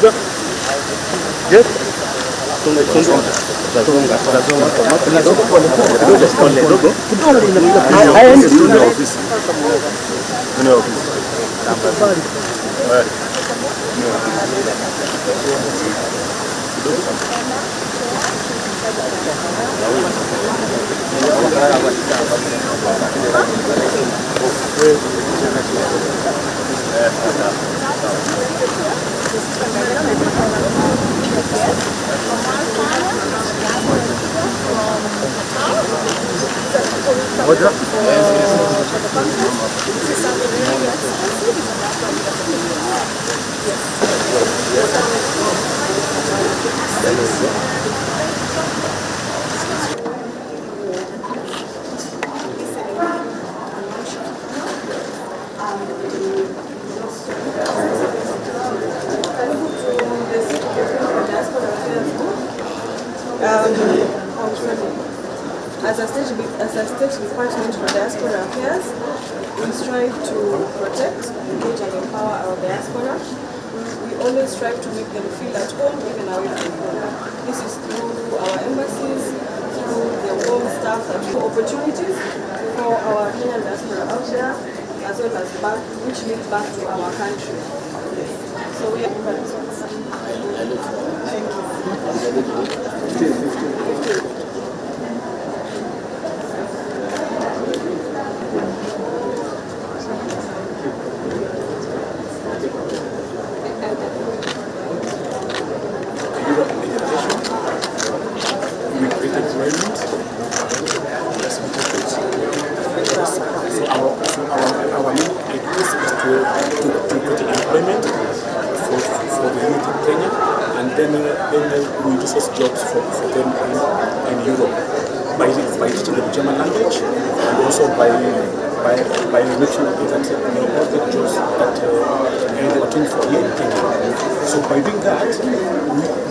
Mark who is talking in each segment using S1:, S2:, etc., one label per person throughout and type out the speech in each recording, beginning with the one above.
S1: Yes.
S2: As a state department for diaspora affairs, we strive to protect, engage and empower our diaspora. We always strive to make them feel at home even away from home. This is through our embassies, through the home staff and through opportunities for our Kenyan diaspora out there, as well as back, which leads back to our country. So we are Thank you.
S3: Then we do source jobs for them in Europe by teaching them German language and also by making sure that all the jobs that they are doing for here in Kenya. So by doing that,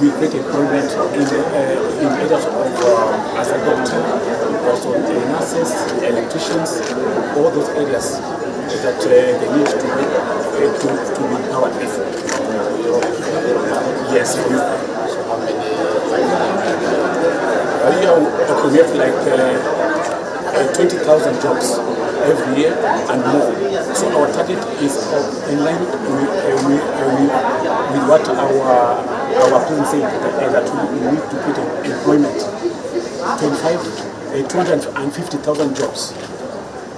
S3: we create employment in areas of as a doctor, also nurses, electricians, all those areas that they need to be empowered with. Yes. So how many? We have like 20,000 jobs every year and more. So our target is in line with what our plan said that we need to put employment 250,000 jobs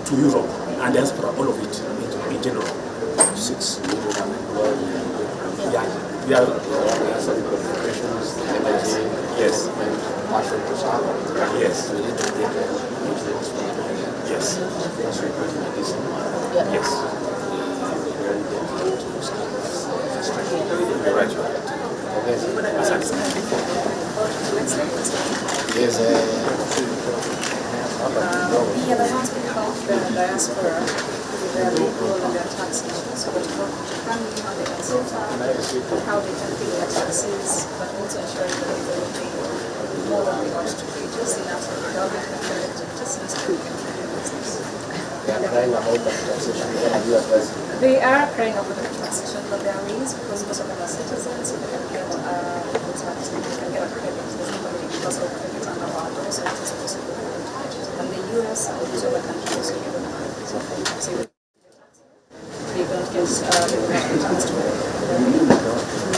S3: to Europe and diaspora, all of it in general. 6. Yeah. Yeah. Yes. Yes. Yes. Yes. Right. Yes.
S4: Yeah, the last bit about the diaspora, their role in their tax issues, so how they can save how they can pay their taxes, but also ensuring that they don't pay more than they ought to pay, just enough so the government can collect it, just enough so they can do business.
S5: They are crying about the taxation.
S4: They are crying about the taxation, but there are ways because most of them are citizens, so they can get tax, they can get a credit. There's nobody because of credit under our law, so it is possible. And the US and these other countries, so you don't have to they don't get taxed.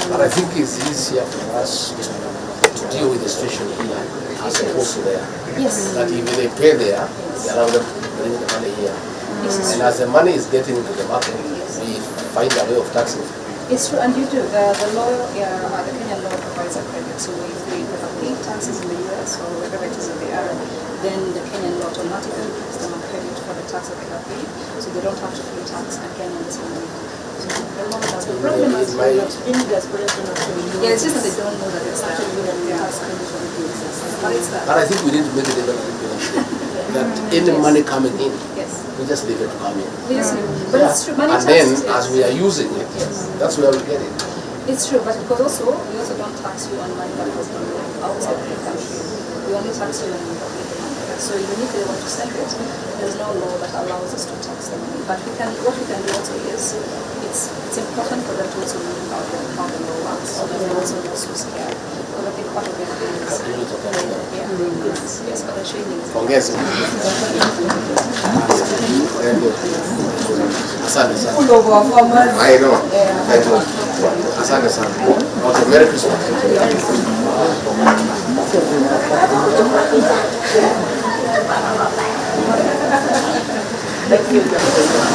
S5: But I think it's easier for us to deal with the situation here as opposed to there.
S4: Yes.
S5: That if they pay there, they allow them to bring the money here. Yes. And as the money is getting into the market, we find a way of taxing.
S4: It's true, and you do. The law, the Kenyan law provides a credit. So if they have paid taxes in the US or wherever it is that they are, then the Kenyan law automatically gives them a credit for the tax that they have paid, so they don't have to pay tax again in the same way. So the law does. The problem is
S2: in diaspora,
S4: yeah, it's just that they don't know that it's actually the tax credit for the business. But it's that.
S5: But I think we need to make it even that any money coming in,
S4: yes,
S5: we just leave it to come in.
S4: We just leave it. But it's true. Money
S5: and then, as we are using it, that's where we get it.
S4: It's true, but because also we also don't tax you on money that has been outside the country. We only tax you on the money. So even if they want to send it, there's no law that allows us to tax the money. But what we can do also is, if it's important for them to also learn about the lower, so that they also know who's here. Because I think part of it is yes, for the training.
S5: Pongezi. Very good. Asante sana. I know. Thank you. Asante sana. Okay, Merry Christmas.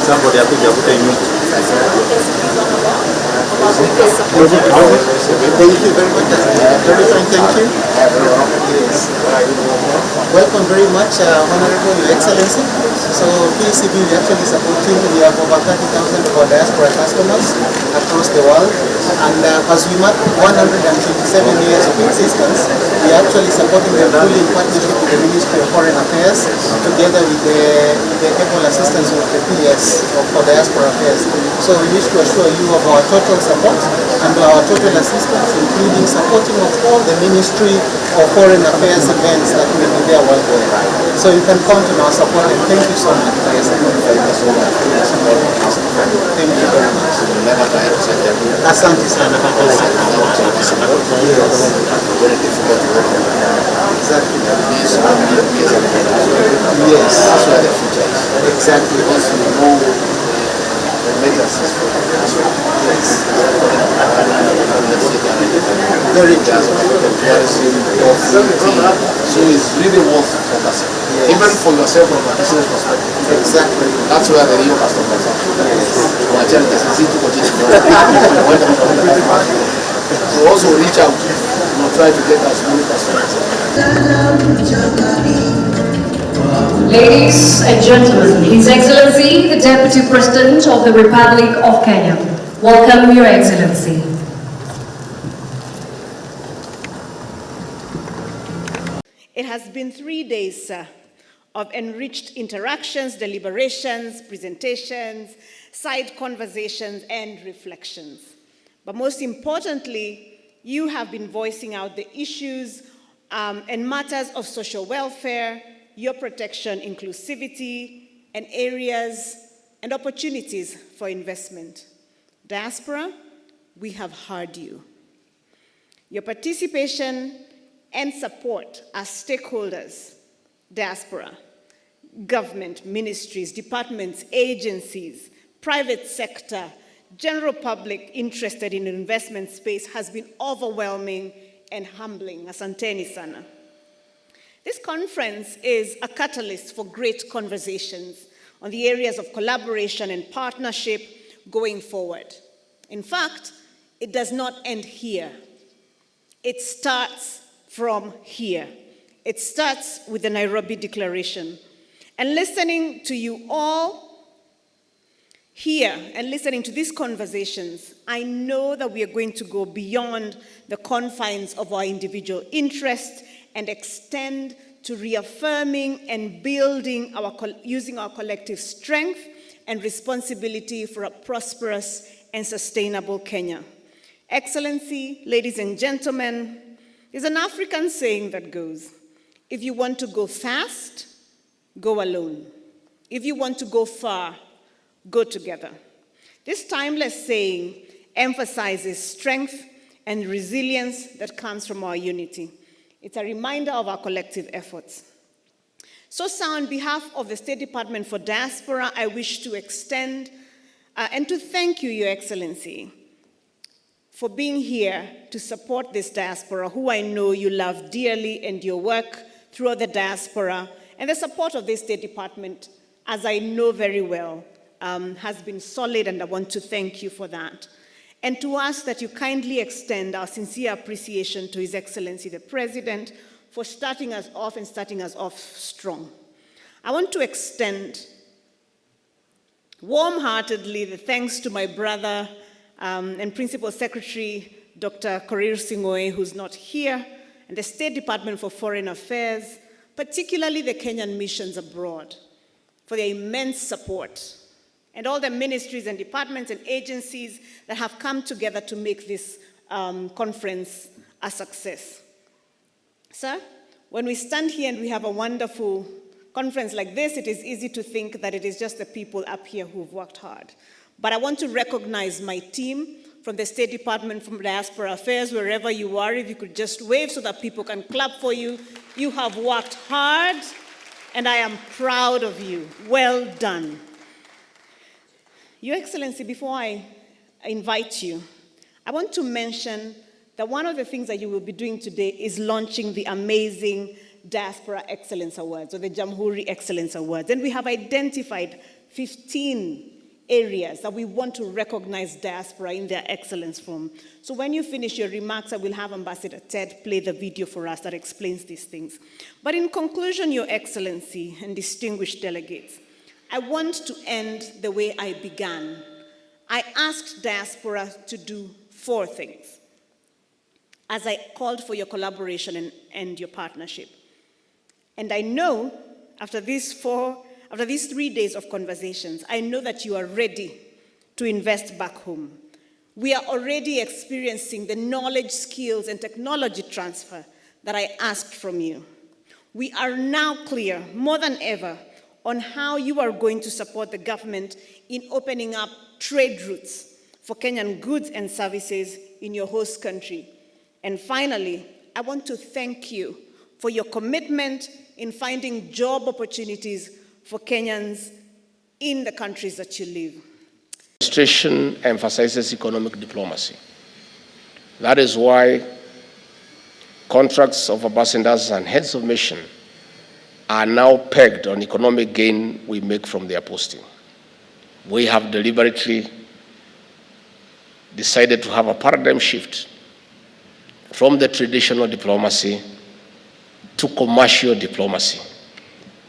S3: Somebody akuja kuta nyuma.
S1: Thank you very much. Very fine, thank you. Yes. Welcome very much, Honorable Your Excellency. So PCB is actually supporting, we have over 30,000 of our diaspora customers across the world. And as we mark 127 years of existence, we are actually supporting them fully in partnership with the Ministry of Foreign Affairs, together with the able assistance of the PS for diaspora affairs. So we wish to assure you of our total support and our total assistance, including supporting of all the Ministry of Foreign Affairs events that will be there worldwide. So you can count on our support, and thank you so much for your support. Thank you very much. Asante sana. Exactly. Yes.
S5: That's where the future is.
S1: Exactly.
S5: Because we know the legacies for the diaspora.
S1: Yes.
S5: Very just comparison of so it's really worth focusing.
S1: Yes.
S5: Even for yourself from a business perspective.
S1: Exactly.
S5: That's where the real customers are. So also reach out and try to get as many customers.
S6: Ladies and gentlemen, His Excellency, the Deputy President of the Republic of Kenya. Welcome, Your Excellency.
S7: It has been 3 days, sir, of enriched interactions, deliberations, presentations, side conversations, and reflections. But most importantly, you have been voicing out the issues and matters of social welfare, your protection, inclusivity, and areas and opportunities for investment. Diaspora, we have heard you. Your participation and support as stakeholders, diaspora, government, ministries, departments, agencies, private sector, general public interested in the investment space has been overwhelming and humbling. Asanteni sana. This conference is a catalyst for great conversations on the areas of collaboration and partnership going forward. In fact, it does not end here. It starts from here. It starts with the Nairobi Declaration. And listening to you all here and listening to these conversations, I know that we are going to go beyond the confines of our individual interests and extend to reaffirming and building using our collective strength and responsibility for a prosperous and sustainable Kenya. Excellency, ladies and gentlemen, there's an African saying that goes, if you want to go fast, go alone. If you want to go far, go together. This timeless saying emphasizes strength and resilience that comes from our unity. It's a reminder of our collective efforts. So, sir, on behalf of the State Department for Diaspora, I wish to extend and to thank you, Your Excellency, for being here to support this diaspora, who I know you love dearly, and your work throughout the diaspora and the support of this State Department, as I know very well, has been solid, and I want to thank you for that. And to ask that you kindly extend our sincere appreciation to His Excellency the President for starting us off and starting us off strong. I want to extend warm-heartedly the thanks to my brother and Principal Secretary, Dr. Korir Sing'oei, who's not here, and the State Department for Foreign Affairs, particularly the Kenyan missions abroad, for their immense support, and all the ministries and departments and agencies that have come together to make this conference a success. Sir, when we stand here and we have a wonderful conference like this, it is easy to think that it is just the people up here who've worked hard. But I want to recognize my team from the State Department, from Diaspora Affairs, wherever you are. If you could just wave so that people can clap for you. You have worked hard, and I am proud of you. Well done. Your Excellency, before I invite you, I want to mention that one of the things that you will be doing today is launching the amazing Diaspora Excellence Awards, or the Jamhuri Excellence Awards. And we have identified 15 areas that we want to recognize diaspora in their excellence from. So when you finish your remarks, I will have Ambassador Ted play the video for us that explains these things. But in conclusion, Your Excellency and distinguished delegates, I want to end the way I began. I asked diaspora to do 4 things as I called for your collaboration and your partnership. And I know after these 3 days of conversations, I know that you are ready to invest back home. We are already experiencing the knowledge, skills, and technology transfer that I asked from you. We are now clear, more than ever, on how you are going to support the government in opening up trade routes for Kenyan goods and services in your host country. And finally, I want to thank you for your commitment in finding job opportunities for Kenyans in the countries that you live.
S5: Administration emphasizes economic diplomacy. That is why contracts of ambassadors and heads of mission are now pegged on economic gain we make from their posting. We have deliberately decided to have a paradigm shift from the traditional diplomacy to commercial diplomacy.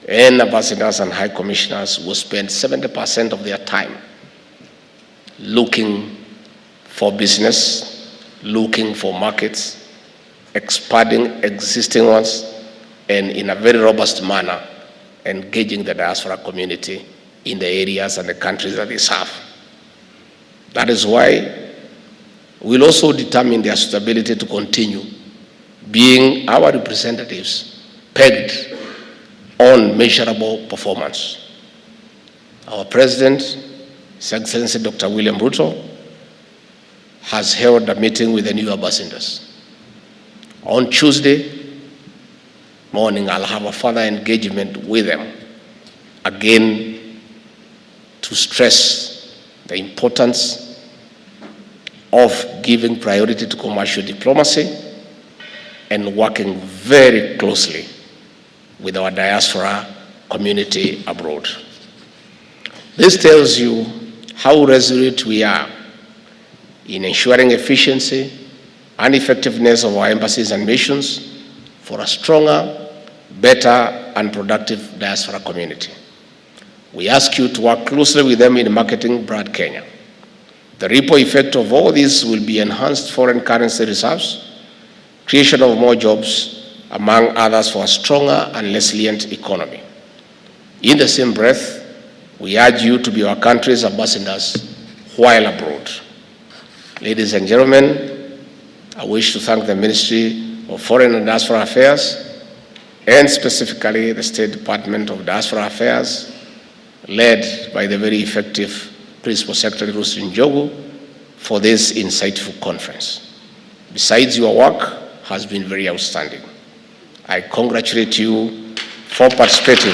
S5: And ambassadors and high commissioners will spend 70% of their time looking for business, looking for markets, expanding existing ones, and in a very robust manner, engaging the diaspora community in the areas and the countries that they serve. That is why we'll also determine their suitability to continue being our representatives pegged on measurable performance. Our President, His Excellency Dr. William Ruto, has held a meeting with the new ambassadors. On Tuesday morning, I'll have a further engagement with them, again, to stress the importance of giving priority to commercial diplomacy and working very closely with our diaspora community abroad. This tells you how resolute we are in ensuring efficiency and effectiveness of our embassies and missions for a stronger, better, and productive diaspora community. We ask you to work closely with them in marketing Brand Kenya. The ripple effect of all this will be enhanced foreign currency reserves, creation of more jobs, among others, for a stronger and resilient economy. In the same breath, we urge you to be our country's ambassadors while abroad. Ladies and gentlemen, I wish to thank the Ministry of Foreign and Diaspora Affairs, and specifically the State Department of Diaspora Affairs, led by the very effective Principal Secretary Rusi Njogu, for this insightful conference. Besides, your work has been very outstanding. I congratulate you for participating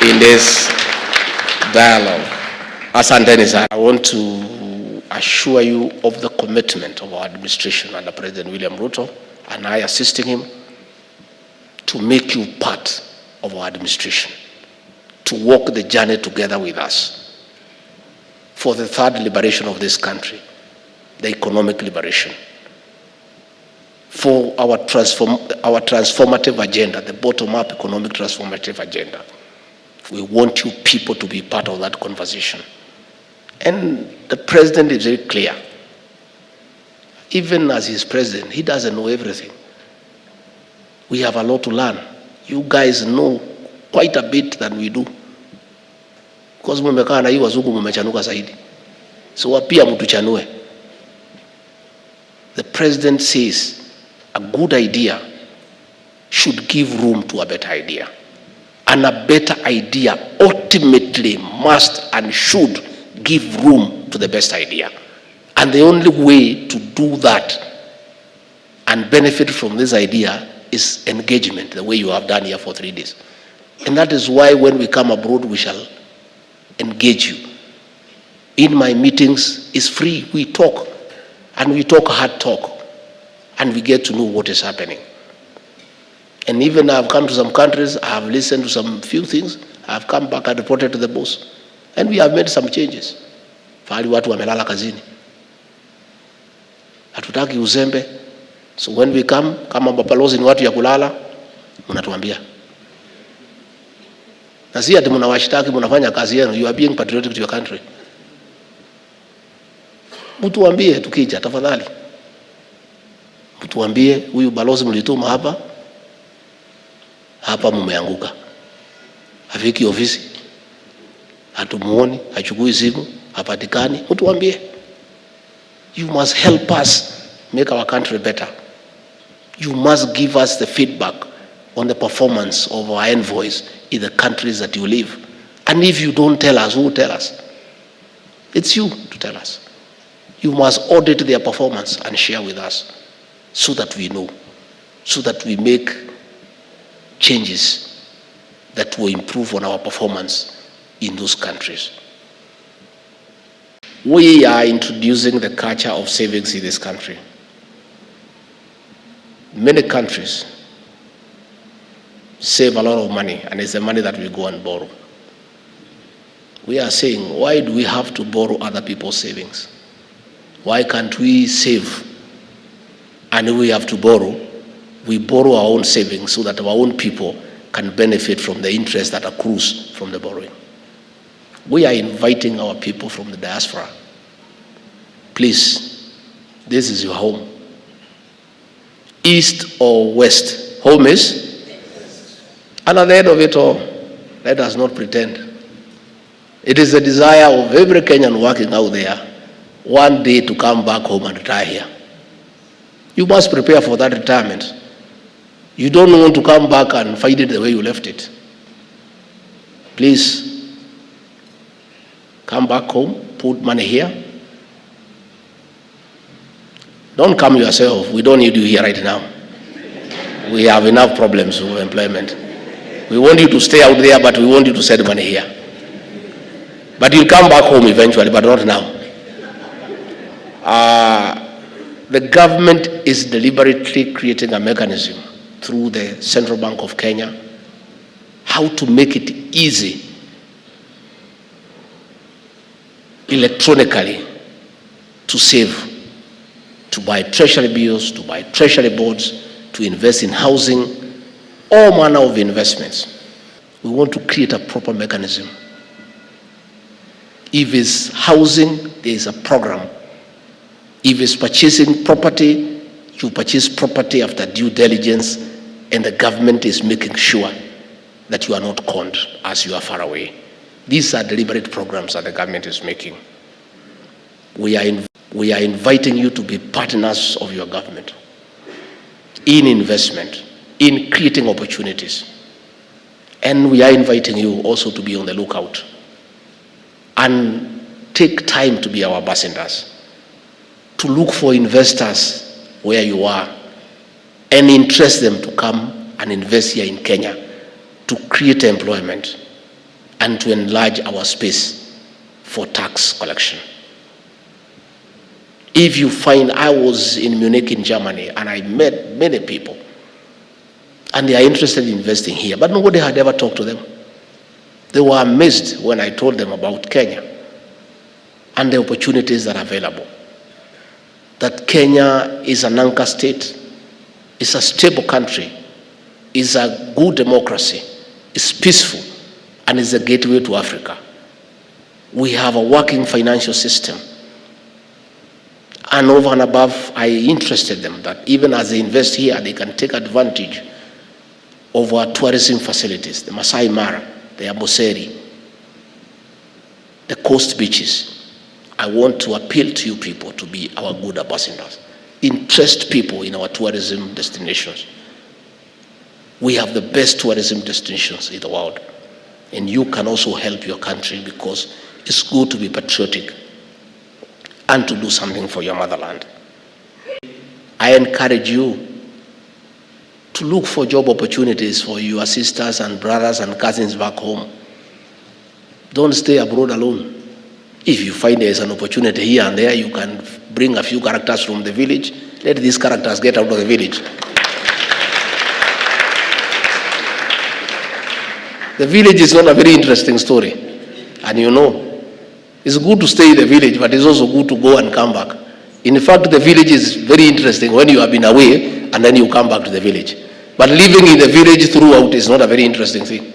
S5: in this dialogue. Asanteni sana. I want to assure you of the commitment of our administration under President William Ruto and I assisting him to make you part of our administration, to walk the journey together with us for the third liberation of this country, the economic liberation, for our transformative agenda, the bottom-up economic transformative agenda. We want you people to be part of that conversation. And the president is very clear. Even as he's president, he doesn't know everything. We have a lot to learn. You guys know quite a bit than we do. Because mmekaa na hii wazungu mmechanuka zaidi. So pia mtuchanue. The president says a good idea should give room to a better idea. and a better idea ultimately must and should give room to the best idea. And the only way to do that and benefit from this idea is engagement, the way you have done here for 3 days. And that is why when we come abroad, we shall engage you. In my meetings, it's free. We talk, and we talk hard talk, and we get to know what is happening. And even I've come to some countries, I have listened to some few things, I've come back and reported to the boss, and we have made some changes. Fahali watu wamelala kazini. Hatutaki uzembe. So when we come, kama mabalozi ni watu ya kulala, mnatuambia. Na si ati mnawashtaki mnafanya kazi yenu, you are being patriotic to your country. Mtuambie tukija tafadhali. Mtuambie huyu balozi mlituma hapa mumeanguka. Hafiki ofisi. Hatumuoni, hachukui simu, hapatikani. Mtuambie. You must help us make our country better. You must give us the feedback on the performance of our envoys in the countries that you live. And if you don't tell us, who will tell us? It's you to tell us. You must audit their performance and share with us so that we know, so that we make changes that will improve on our performance in those countries. We are introducing the culture of savings in this country. Many countries save a lot of money, and it's the money that we go and borrow. We are saying, why do we have to borrow other people's savings? Why can't we save? And if we have to borrow, we borrow our own savings so that our own people can benefit from the interest that accrues from the borrowing. We are inviting our people from the diaspora. Please, this is your home. East or west, home is? And at the end of it all, let us not pretend. It is the desire of every Kenyan working out there one day to come back home and retire here. You must prepare for that retirement. You don't want to come back and find it the way you left it. Please, come back home, put money here. Don't come yourself. We don't need you here right now. We have enough problems with employment. We want you to stay out there, but we want you to send money here. But you'll come back home eventually, but not now. The government is deliberately creating a mechanism through the Central Bank of Kenya how to make it easy electronically to save, to buy treasury bills, to buy treasury bonds, to invest in housing, all manner of investments. We want to create a proper mechanism. If it's housing, there is a program. If it's purchasing property, you purchase property after due diligence, and the government is making sure that you are not conned as you are far away. These are deliberate programs that the government is making. We are inviting you to be partners of your government in investment, in creating opportunities. And we are inviting you also to be on the lookout and take time to be our ambassadors, to look for investors where you are and interest them to come and invest here in Kenya to create employment and to enlarge our space for tax collection. If you find, I was in Munich in Germany and I met many people and they are interested in investing here, but nobody had ever talked to them. They were amazed when I told them about Kenya and the opportunities that are available. That Kenya is an anchor state, is a stable country, is a good democracy, is peaceful, and is a gateway to Africa. We have a working financial system. And over and above, I interested them that even as they invest here, they can take advantage of our tourism facilities, the Masai Mara, the Amboseli, the coast beaches. I want to appeal to you people to be our good ambassadors. Interest people in our tourism destinations. We have the best tourism destinations in the world. And you can also help your country, because it's good to be patriotic and to do something for your motherland. I encourage you to look for job opportunities for your sisters and brothers and cousins back home. Don't stay abroad alone. If you find there's an opportunity here and there, you can bring a few characters from the village. Let these characters get out of the village. The village is not a very interesting story. And you know, it's good to stay in the village, but it's also good to go and come back. In fact, the village is very interesting when you have been away and then you come back to the village. But living in the village throughout is not a very interesting thing.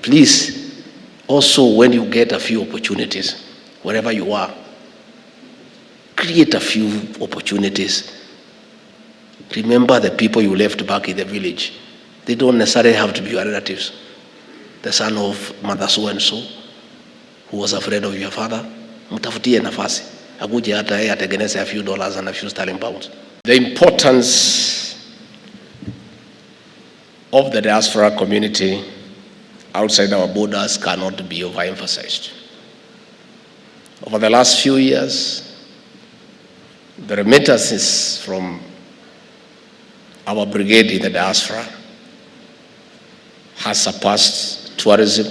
S5: Please, also when you get a few opportunities, wherever you are, create a few opportunities. Remember the people you left back in the village. They don't necessarily have to be your relatives. The son of mother so-and-so, who was a friend of your father, mtafutie nafasi. Akuje hata yeye atengeneze a few dollars and a few sterling pounds. The importance of the diaspora community outside our borders cannot be overemphasized. Over the last few years, the remittances from our brigade in the diaspora has surpassed tourism,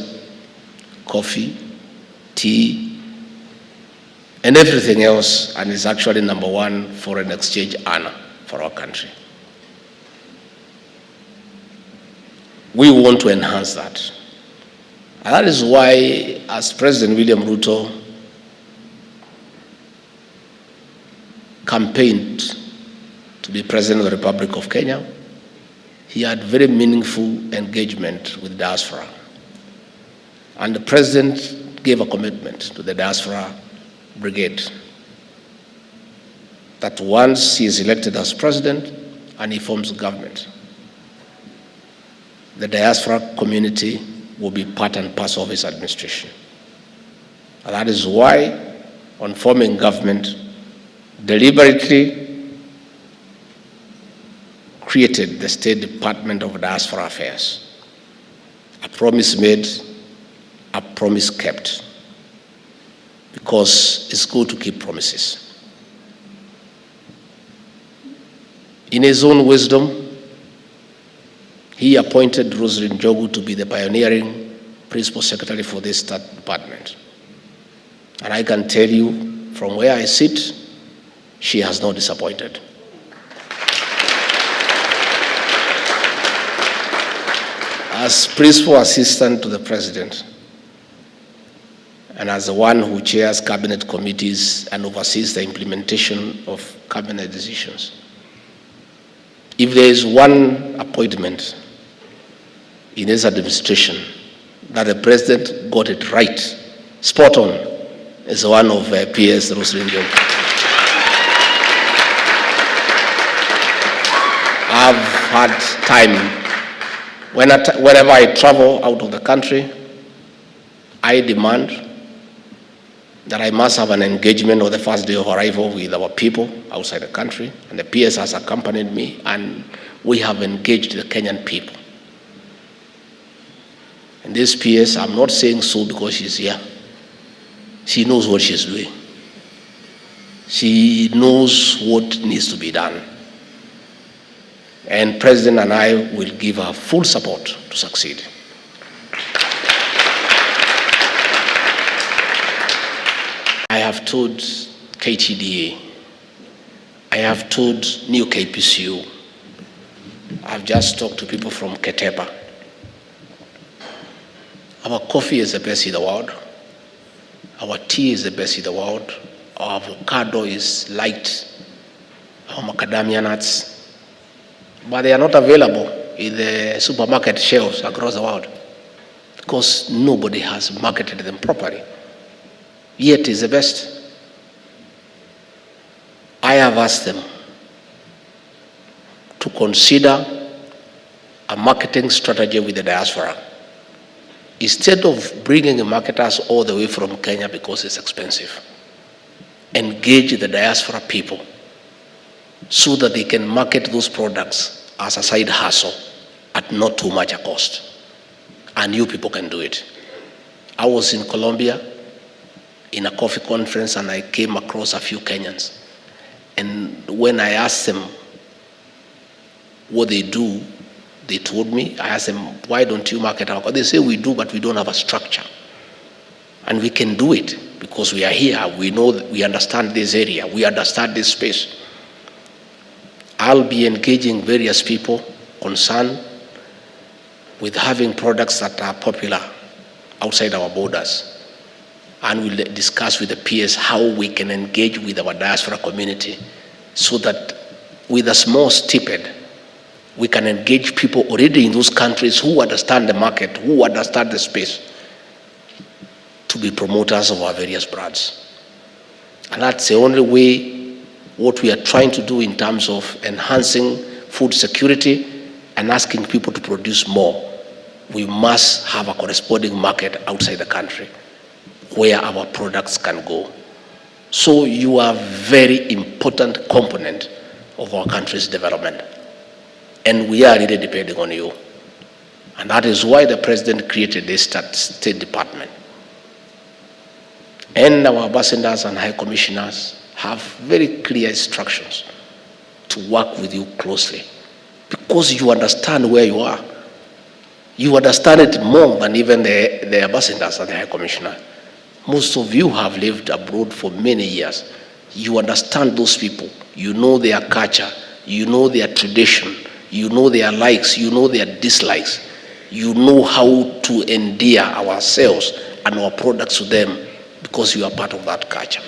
S5: coffee, tea, and everything else, and is actually number one foreign exchange earner for our country. We want to enhance that. And that is why, as President William Ruto campaigned to be President of the Republic of Kenya, he had very meaningful engagement with diaspora. And the President gave a commitment to the diaspora brigade that once he is elected as President and he forms government, the diaspora community will be part and parcel of his administration. And that is why, on forming government, deliberately created the State Department of Diaspora Affairs. A promise made, a promise kept, because it's good to keep promises. In his own wisdom, he appointed Rosalyn Jogu to be the pioneering principal secretary for this department. And I can tell you, from where I sit, she has not disappointed. As principal assistant to the president, and as the one who chairs cabinet committees and oversees the implementation of cabinet decisions, if there is one appointment in his administration that the president got it right, spot on, is one of PS Rosalyn Jogu. I've had time, whenever I travel out of the country, I demand that I must have an engagement on the first day of arrival with our people outside the country, and the PS has accompanied me, and we have engaged the Kenyan people. And this PS, I'm not saying so because she's here. She knows what she's doing. She knows what needs to be done. And President and I will give her full support to succeed. I have told KTDA, I have told New KPCU, I've just talked to people from Ketepa. Our coffee is the best in the world. Our tea is the best in the world. Our avocado is light. Our macadamia nuts. But they are not available in the supermarket shelves across the world because nobody has marketed them properly. Yet is the best. I have asked them to consider a marketing strategy with the diaspora. Instead of bringing marketers all the way from Kenya because it's expensive, engage the diaspora people so that they can market those products as a side hustle at not too much a cost. And you people can do it. I was in Colombia in a coffee conference and I came across a few Kenyans. And when I asked them what they do, they told me, I asked them, why don't you market our coffee? They say we do, but we don't have a structure. And we can do it because we are here. We know, we understand this area. We understand this space. I'll be engaging various people concerned with having products that are popular outside our borders. And we'll discuss with the peers how we can engage with our diaspora community so that with a small stipend, we can engage people already in those countries who understand the market, who understand the space, to be promoters of our various brands. And that's the only way what we are trying to do in terms of enhancing food security and asking people to produce more. We must have a corresponding market outside the country where our products can go. So you are a very important component of our country's development. And we are really depending on you. And that is why the president created this State Department. And our ambassadors and high commissioners have very clear instructions to work with you closely because you understand where you are. You understand it more than even the ambassadors and the high commissioner. Most of you have lived abroad for many years. You understand those people. You know their culture. You know their tradition. You know their likes. You know their dislikes. You know how to endear ourselves and our products to them because you are part of that culture.